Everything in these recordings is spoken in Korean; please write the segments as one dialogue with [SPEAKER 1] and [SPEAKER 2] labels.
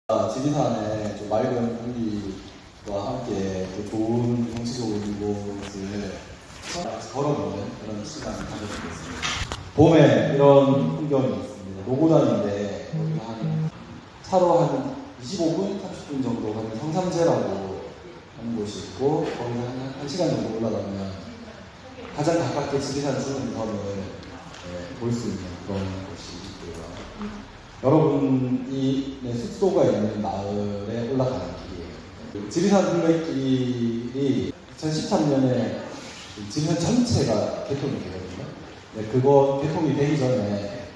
[SPEAKER 1] 지리산의 좀 맑은 공기와 함께 또 좋은 경치적으로 이곳을 걸어보는 그런 시간을 가져보겠습니다. 봄에 이런 풍경이 있습니다. 노고단인데 여기가 한 차로 한 25분, 30분 정도 가는 성삼재라고 하는 곳이 있고 거기서 한 1시간 정도 올라가면 가장 가깝게 지리산 주름섬을 볼 수 있는 그런 곳이 있고요. 여러분이 숙소가 있는 마을에 올라가는 길이에요. 지리산 둘레길이 2013년에 지리산 전체가 개통이 되거든요. 그거 개통이 되기 전에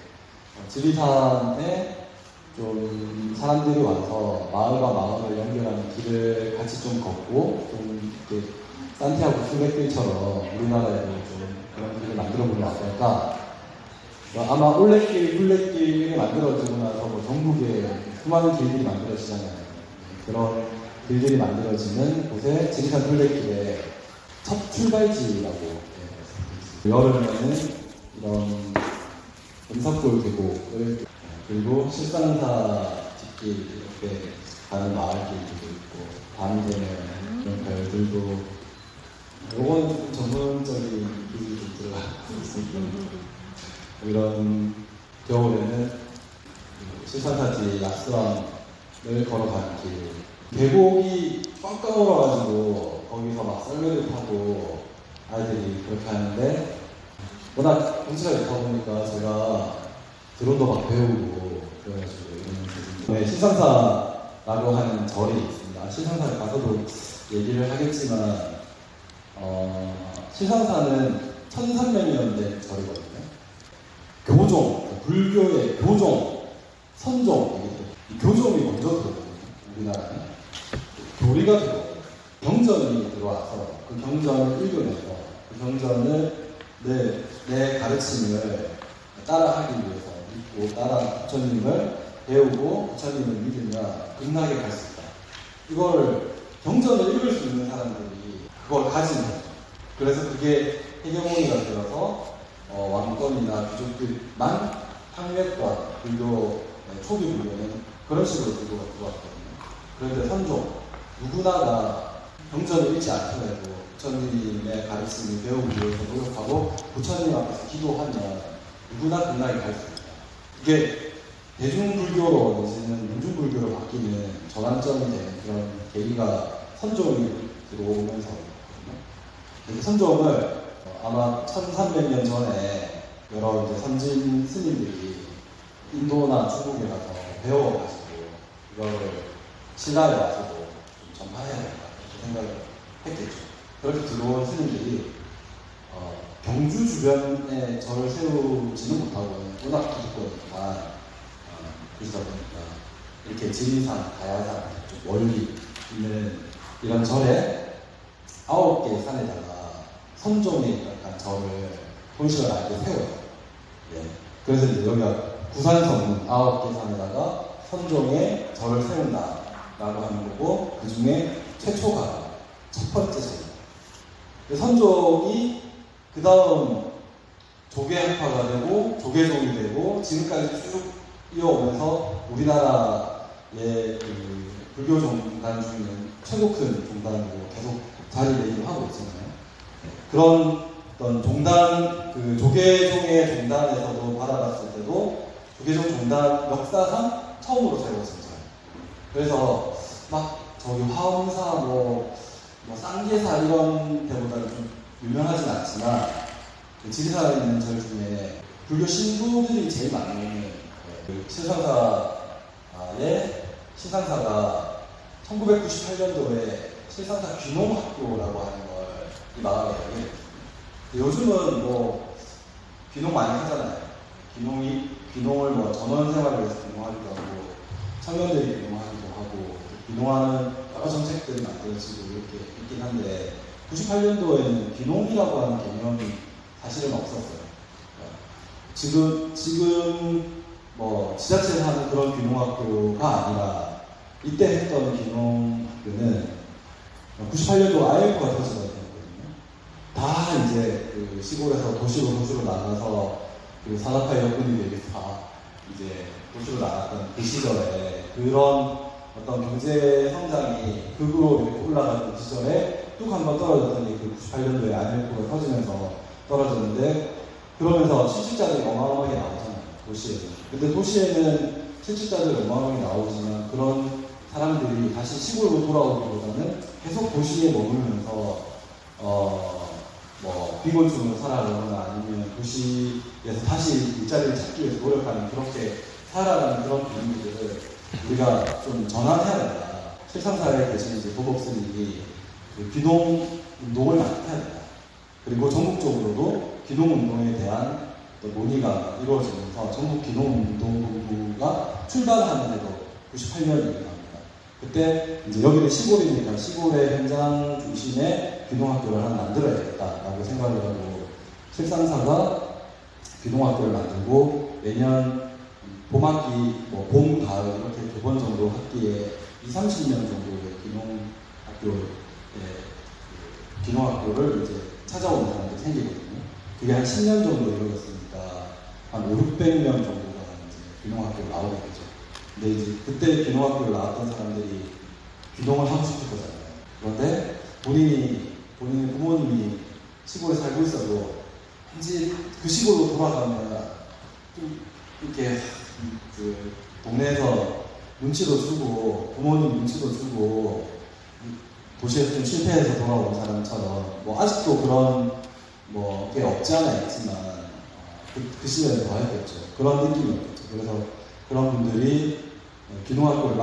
[SPEAKER 1] 지리산에 좀 사람들이 와서 마을과 마을을 연결하는 길을 같이 좀 걷고 좀 이렇게 산티아고 순례길처럼 우리나라에도 좀 그런 길을 만들어 보면 어떨까? 아마 올레길, 둘레길이 만들어지고 나서 뭐 전국에 수많은 길들이 만들어지잖아요. 그런 길들이 만들어지는 곳에 지리산 둘레길의 첫 출발지라고 여름에는 이런 은석골 계곡을 그리고 실상사 뒷길 이렇게 가는 마을길도 있고 밤이 되면 이런 별들도 요거는 조금 전문적인 길이 좀 들어갈 수 있습니다. 이런 겨울에는 실산사지 약수왕을 걸어가는 길 계곡이 꽉 까물어가지고 거기서 막 썰매를 타고 아이들이 그렇게 하는데 워낙 경치가 좋다 보니까 제가 드론도 막 배우고 그래가지고 이런 실상사라고 하는 절이 있습니다. 실상사에 가서도 얘기를 하겠지만 실상사는 1300년 된 절이거든요. 교종, 불교의 교종, 선종, 교종이 먼저 들어오거든요. 우리나라에 교리가 들어오고 경전이 들어와서 그 경전을 읽으면서 그 경전을 내 가르침을 따라하기 위해서 믿고 따라 부처님을 배우고 부처님을 믿으면 극락에 갈 수 있다. 이걸 경전을 읽을 수 있는 사람들이 그걸 가진 거죠. 그래서 그게 해경원이가 되어서 왕권이나 귀족들만 향유했던 불교, 초기 불교는 그런 식으로 불교가 들어왔거든요. 그런데 선종, 누구나가 경전을 읽지 않더라도 부처님의 가르침을 배우기 위해서 노력하고 부처님 앞에서 기도하면 누구나 극락에 갈 수 있다. 이게 대중불교로 내지는 민중불교로 바뀌는 전환점이 되는 그런 계기가 선종이 들어오면서거든요. 선종을 아마 1300년 전에 여러 이제 선진 스님들이 인도나 중국에 가서 배워가지고 이거를 신라에 와서도 좀 전파해야 된다 이렇게 생각을 했겠죠. 그렇게 들어온 스님들이 경주 주변에 절을 세우지는 못하고 워낙 기득권이니까 그러다 보니까 이렇게 지리산, 가야산, 멀리 있는 이런 절에 9개의 산에다가 선종의 약간 절을 본식을 알게 세워요. 그래서 이제 여기가 구산성 9개 산에다가 선종의 절을 세운다라고 하는 거고 그 중에 최초가 첫 번째 절입니다. 선종이 그 다음 조계학파가 되고 조계종이 되고 지금까지 쭉 이어오면서 우리나라의 그 불교 종단 중에는 최고 큰 종단으로 계속 자리매김 하고 있잖아요. 그런 어떤 종단, 그 조계종의 종단에서도 받아봤을 때도 조계종 종단 역사상 처음으로 세워진 거예요. 그래서 막 저기 화엄사, 뭐 쌍계사 이런 데보다는 좀 유명하진 않지만 그 지리산에 있는 절 중에 불교 신부들이 제일 많은 그 실상사가 1998년도에 실상사 귀농학교라고 하는 걸 이 마을에 열게 요즘은 뭐 귀농 많이 하잖아요. 귀농을 뭐 전원 생활을 위해서 귀농하기도 하고 청년들이 귀농하기도 하고 귀농하는 여러 정책들이 만들어지고 이렇게 있긴 한데 98년도에는 귀농이라고 하는 개념이 사실은 없었어요. 지금 뭐 지자체에서 하는 그런 귀농학교가 아니라 이때 했던 귀농학교는 98년도 IMF가 터지거든요. 다 이제 그 시골에서 도시로 나가서 그 산업화 여건이 되게 다 이제 도시로 나갔던 그 시절에 그런 어떤 경제 성장이 극으로 이렇게 올라가는 시절에 뚝 한번 떨어졌더니 그 98년도에 IMF가 터지면서 떨어졌는데, 그러면서 실직자들이 어마어마하게 나오잖아요, 도시에는. 근데 도시에는 실직자들이 어마어마하게 나오지만 그런 사람들이 다시 시골로 돌아오기보다는 계속 도시에 머물면서 뭐 비곤충으로 살아가거나 아니면 도시에서 다시 일자리를 찾기 위해서 노력하는, 그렇게 살아가는 그런 분위기들을 우리가 좀 전환해야 된다. 실상사회에 계신 이제 도덕스님이 그 귀농 운동을 많이 해야 된다. 그리고 전국적으로도 귀농 운동에 대한 논의가 이루어지면서 전국 귀농 운동본부가 출발하는 해도 98년입니다. 그때 이제 여기는 시골이니까 시골의 현장 중심의 귀농학교를 하나 만들어야겠다라고 생각을 하고, 실상사가 귀농학교를 만들고 매년 봄학기, 뭐 봄, 가을 이렇게 2번 정도 학기에 20-30명 정도의 귀농학교를 이제 찾아오는 사람들이 생기거든요. 그게 한 10년 정도 이루어졌으니까 한 500-600명 정도가 이제 귀농학교를 나오게 되죠. 근데 이제 그때 귀농학교를 나왔던 사람들이 귀농을 하고 싶을 거잖아요. 그런데 본인의 부모님이 시골에 살고 있어도 왠지 그 시골로 돌아가면 좀 이렇게 그 동네에서 눈치도 주고 부모님 눈치도 주고 도시에서 좀 실패해서 돌아온 사람처럼 뭐 아직도 그런 뭐 게 없지 않아 있지만 그 시절에 더 했겠죠. 그런 느낌이었겠죠. 그래서 그런 분들이 귀농학교를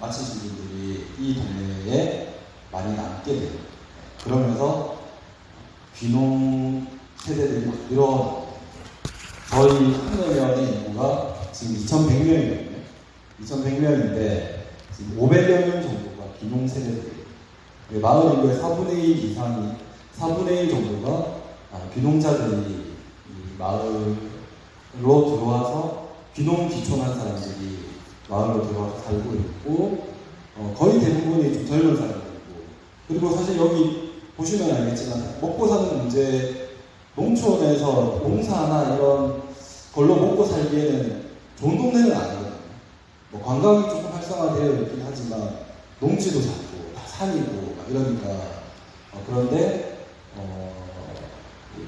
[SPEAKER 1] 마치신 분들이 이 동네에 많이 남게 돼요. 그러면서 귀농 세대들이 막 늘어나요. 저희 학년의 인구가 지금 2,100명이거든요. 2,100명인데 지금 500여 명 정도가 귀농 세대들이에요. 마을 인구의 4분의 1 이상이, 4분의 1 정도가 귀농자들이 이 마을로 들어와서 귀농 귀촌한 사람들이 마을로 들어와서 살고 있고, 거의 대부분이 좀 젊은 사람들이고, 그리고 사실 여기 보시면 알겠지만 먹고 사는 문제, 농촌에서 농사나 이런 걸로 먹고 살기에는 좋은 동네는 아니거든요. 뭐 관광이 조금 활성화되어 있긴 하지만 농지도 작고 다 산이고 이러니까 그런데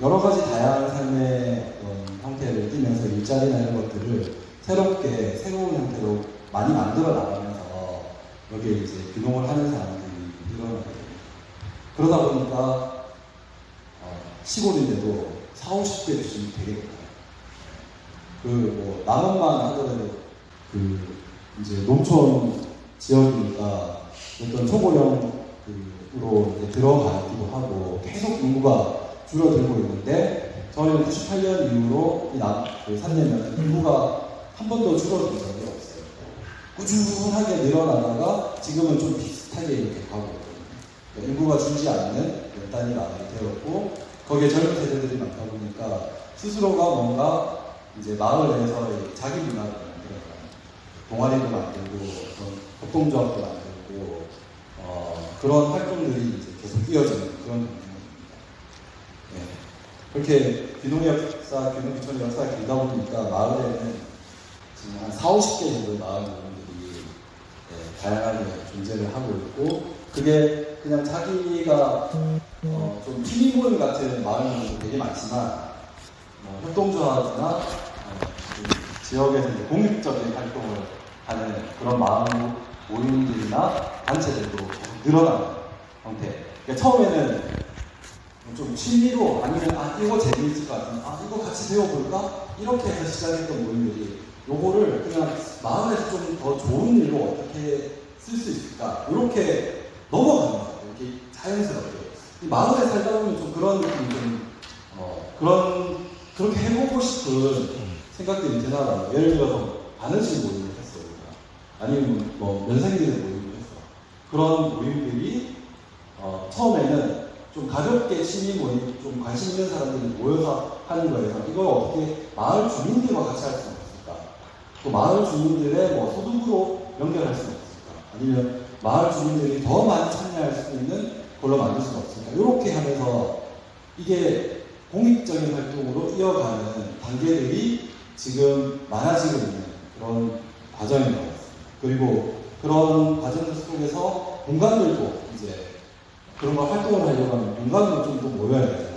[SPEAKER 1] 여러 가지 다양한 삶의 형태를 띠면서 일자리나 이런 것들을 새롭게 새로운 형태로 많이 만들어 나가면서 여기에 이제 귀농을 하는 사람들이 일어나게 됩니다. 그러다 보니까 시골인데도 40-50대 수준이 되게 높아요. 뭐 남원만 하더라도 이제 농촌 지역이니까 어떤 초고령으로 이제 들어가기도 하고 계속 인구가 줄어들고 있는데, 저희는 98년 이후로 이 산내면 인구가 한 번도 줄어든 적이 없어요. 꾸준하게 늘어나다가 지금은 좀 비슷하게 이렇게 가고 있거든요. 인구가 줄지 않는 몇 단위 마을이 되었고, 거기에 젊은 세대들이 많다 보니까 스스로가 뭔가 이제 마을 내에서 자기 문화를 만들어가요. 동아리도 만들고, 협동조합도 만들고, 그런 활동들이 이제 계속 이어지는 그런 동네입니다. 네. 그렇게 귀농 역사, 귀농귀촌 역사가 길다 보니까 마을에는 지금 한 40-50개 정도의 마을 모임들이 다양하게 존재를 하고 있고, 그게 그냥 자기가 좀 팀 모임 같은 마을 모임도 되게 많지만, 협동조합이나 지역에서 이제 공익적인 활동을 하는 그런 마을 모임들이나 단체들도 계속 늘어나는 형태. 그러니까 처음에는 좀 취미로 아니면 이거 재미있을 것 같은, 이거 같이 배워볼까? 이렇게 해서 시작했던 모임들이 요거를 그냥 마을에서 좀 더 좋은 일로 어떻게 쓸 수 있을까? 이렇게 넘어가는 거예요. 이렇게 자연스럽게. 마을에 살다 보면 좀 그런 느낌이 좀 그렇게 해보고 싶은 생각들이 드나요. 예를 들어서 바느질 모임을 했어요. 아니면 뭐 면생들의 모임을 했어. 그런 모임들이 처음에는 좀 가볍게 시민 모임, 좀 관심 있는 사람들이 모여서 하는 거에서 이걸 어떻게 마을 주민들과 같이 할 수 없을까? 또 마을 주민들의 뭐 소득으로 연결할 수 없을까? 아니면 마을 주민들이 더 많이 참여할 수 있는 걸로 만들 수는 없을까? 이렇게 하면서 이게 공익적인 활동으로 이어가는 단계들이 지금 많아지고 있는 그런 과정인 것 같습니다. 그리고 그런 과정들 속에서 공간들도 이제 그런 걸 활동을 하려고 하면 공간으로 좀 더 모여야 되잖아요.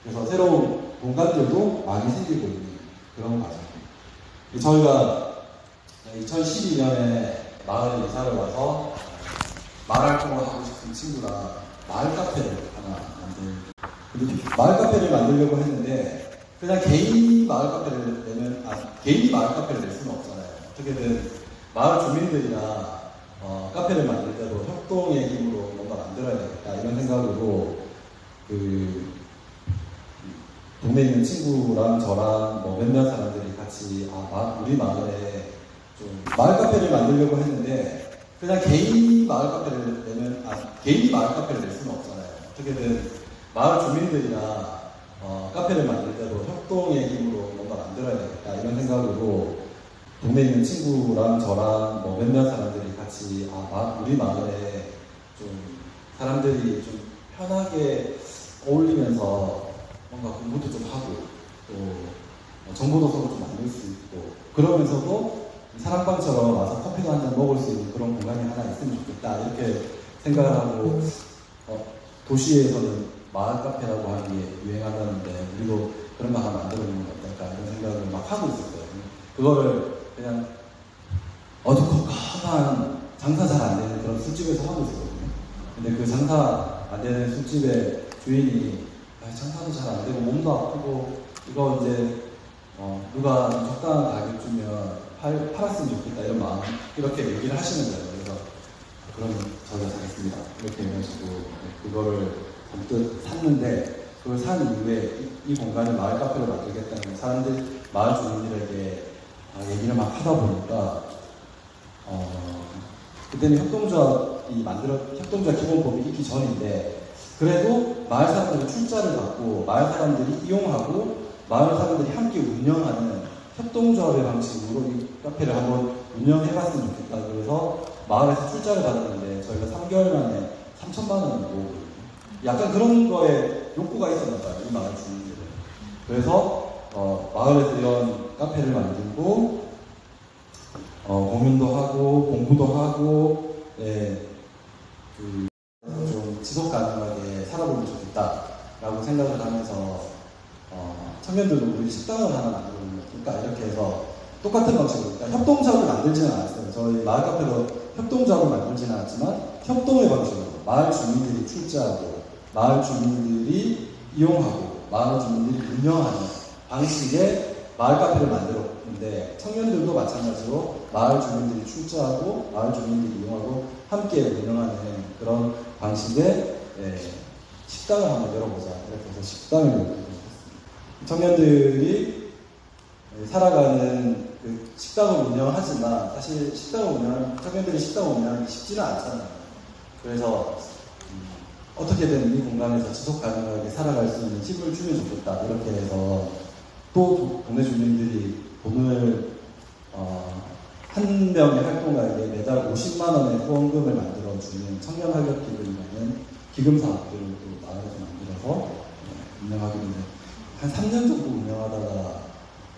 [SPEAKER 1] 그래서 새로운 공간들도 많이 생기고 있는 그런 과정입니다. 저희가 2012년에 마을에 이사를 와서 마을 활동을 하고 싶은 친구랑 마을 카페를 하나 마을 카페를 만들려고 했는데 그냥 개인이 마을 카페를 개인이 마을 카페를 낼 수는 없잖아요. 어떻게든 마을 주민들이나 카페를 만들 때도 협동의 힘으로 뭔가 만들어야 되겠다 이런 생각으로 그 동네에 있는 친구랑 저랑 뭐 몇몇 사람들이 같이 우리 마을에 좀 마을 카페를 만들려고 했는데 그냥 개인이 마을 카페를 개인이 마을 카페를 낼 수는 없잖아요. 어떻게든 마을 주민들이나 카페를 만들 때도 협동의 힘으로 뭔가 만들어야 되겠다 이런 생각으로 동네에 있는 친구랑 저랑 뭐 몇몇 사람들이 같이 우리 마을에 좀 사람들이 좀 편하게 어울리면서 뭔가 공부도 좀 하고 또 정보도 서로 좀 만들 수 있고 그러면서도 사랑방처럼 와서 커피도 한 잔 먹을 수 있는 그런 공간이 하나 있으면 좋겠다 이렇게 생각을 하고 도시에서는 마을 카페라고 하는 게 유행하다는데 우리도 그런 거 하나 만들어 보는 게 어떨까 이런 생각을 막 하고 있었어요. 그거를 그냥 어두컴컴한 장사 잘 안 되는 그런 술집에서 하고 있었거든요. 근데 그 장사 안 되는 술집의 주인이 장사도 잘 안 되고 몸도 아프고 이거 이제 누가 적당한 가격 주면 팔았으면 좋겠다 이런 마음 이렇게 얘기를 하시는 거예요. 그래서 그러면 저희가 사겠습니다 이렇게 해가지고 그거를 번뜩 샀는데 그걸 산 이후에 이 공간을 마을 카페로 만들겠다는 사람들 마을 주민들에게 얘기를 막 하다 보니까 그때는 협동조합 기본법이 있기 전인데 그래도 마을 사람들이 출자를 받고 마을 사람들이 이용하고 마을 사람들이 함께 운영하는 협동조합의 방식으로 이 카페를 한번 운영해봤으면 좋겠다. 그래서 마을에서 출자를 받았는데 저희가 3개월 만에 3천만 원을 모으거든요. 약간 그런 거에 욕구가 있었나 봐요. 이 마을 주민들은. 그래서 마을에서 이런 카페를 만들고 공연도 하고 공부도 하고 좀 지속 가능하게 살아보면 좋겠다라고 생각을 하면서 청년들도 우리 식당을 하나 만들어보면 어떨까 이렇게 해서 똑같은 방식으로 그러니까 협동조합을 만들지는 않았어요. 저희 마을 카페도 협동조합을 만들지는 않았지만 협동의 방식으로 마을 주민들이 출제하고 마을 주민들이 이용하고 마을 주민들이 운영하는 방식의 마을 카페를 만들었는데 청년들도 마찬가지로 마을 주민들이 출제하고 마을 주민들이 이용하고 함께 운영하는 그런 방식의 식당을 한번 열어보자 이렇게 해서 식당을 열었습니다. 청년들이 살아가는 그 식당을 운영하지만 사실 청년들이 식당을 운영하기 쉽지는 않잖아요. 그래서 어떻게든 이 공간에서 지속 가능하게 살아갈 수 있는 힘을 주면 좋겠다 이렇게 해서 또 동네 주민들이 돈을 한 명의 활동가에게 매달 50만 원의 후원금을 만들어주는 청년 활력 기금이라는 기금 사업들을 또 마을에서 만들어서 운영하게 됐는데 한 3년 정도 운영하다가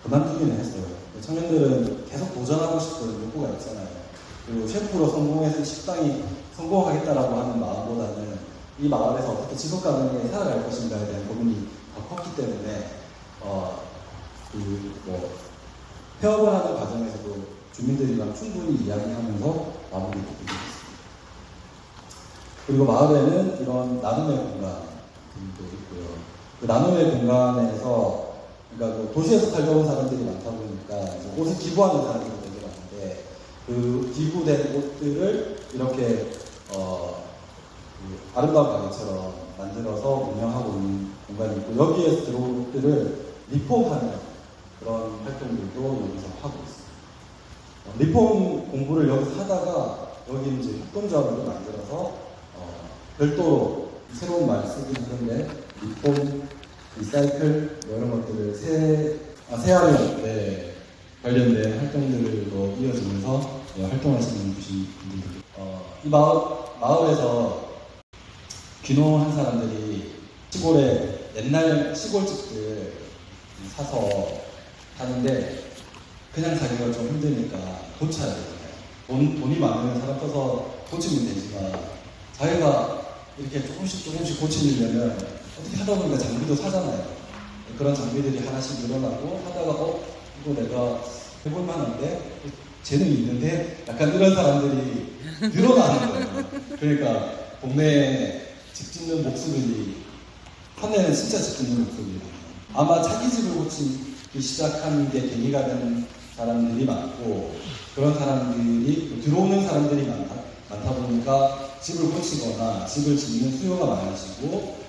[SPEAKER 1] 그만두기는 했어요. 청년들은 계속 도전하고 싶은 욕구가 있잖아요. 그리고 셰프로 성공해서 식당이 성공하겠다라고 하는 마음보다는 이 마을에서 어떻게 지속 가능하게 살아갈 것인가에 대한 고민이 더 컸기 때문에 폐업을 하는 과정에서도 주민들이랑 충분히 이야기하면서 마무리를 짓게 됐습니다. 그리고 마을에는 이런 나눔의 공간도 있고요. 그 나눔의 공간에서 그러니까 그 도시에서 살려온 사람들이 많다 보니까 옷을 기부하는 사람들이 되게 많은데 그 기부된 옷들을 이렇게 아름다운 가게처럼 만들어서 운영하고 있는 공간이 있고 여기에서 들어온 옷들을 리폼하는 그런 활동들도 여기서 하고 있습니다. 리폼 공부를 여기서 하다가 여기 이제 협동조합을 만들어서 별도로 새로운 말을 쓰긴 하는데 리폼, 리사이클 이런 것들을 재활용 관련된 활동들도 이어지면서 활동하시는 분들이 이 마을에서 귀농한 사람들이 시골에 옛날 시골집들 사서 하는데 그냥 자기가 좀 힘드니까 고쳐야 되잖아요. 돈이 많은 사람 써서 고치면 되지만 자기가 이렇게 조금씩 고치려면 어떻게 하다 보니까 장비도 사잖아요. 그런 장비들이 하나씩 늘어나고 하다가 이거 내가 해볼 만한데 재능이 있는데 약간 이런 사람들이 늘어나는 거예요. 그러니까 동네에 집 짓는 목수들이 한 해는 진짜 집 짓는 목수들이 아마 자기 집을 고치기 시작한 게 계기가 되는 사람들이 많고 그런 사람들이 들어오는 사람들이 많다 보니까 집을 고치거나 집을 짓는 수요가 많아지고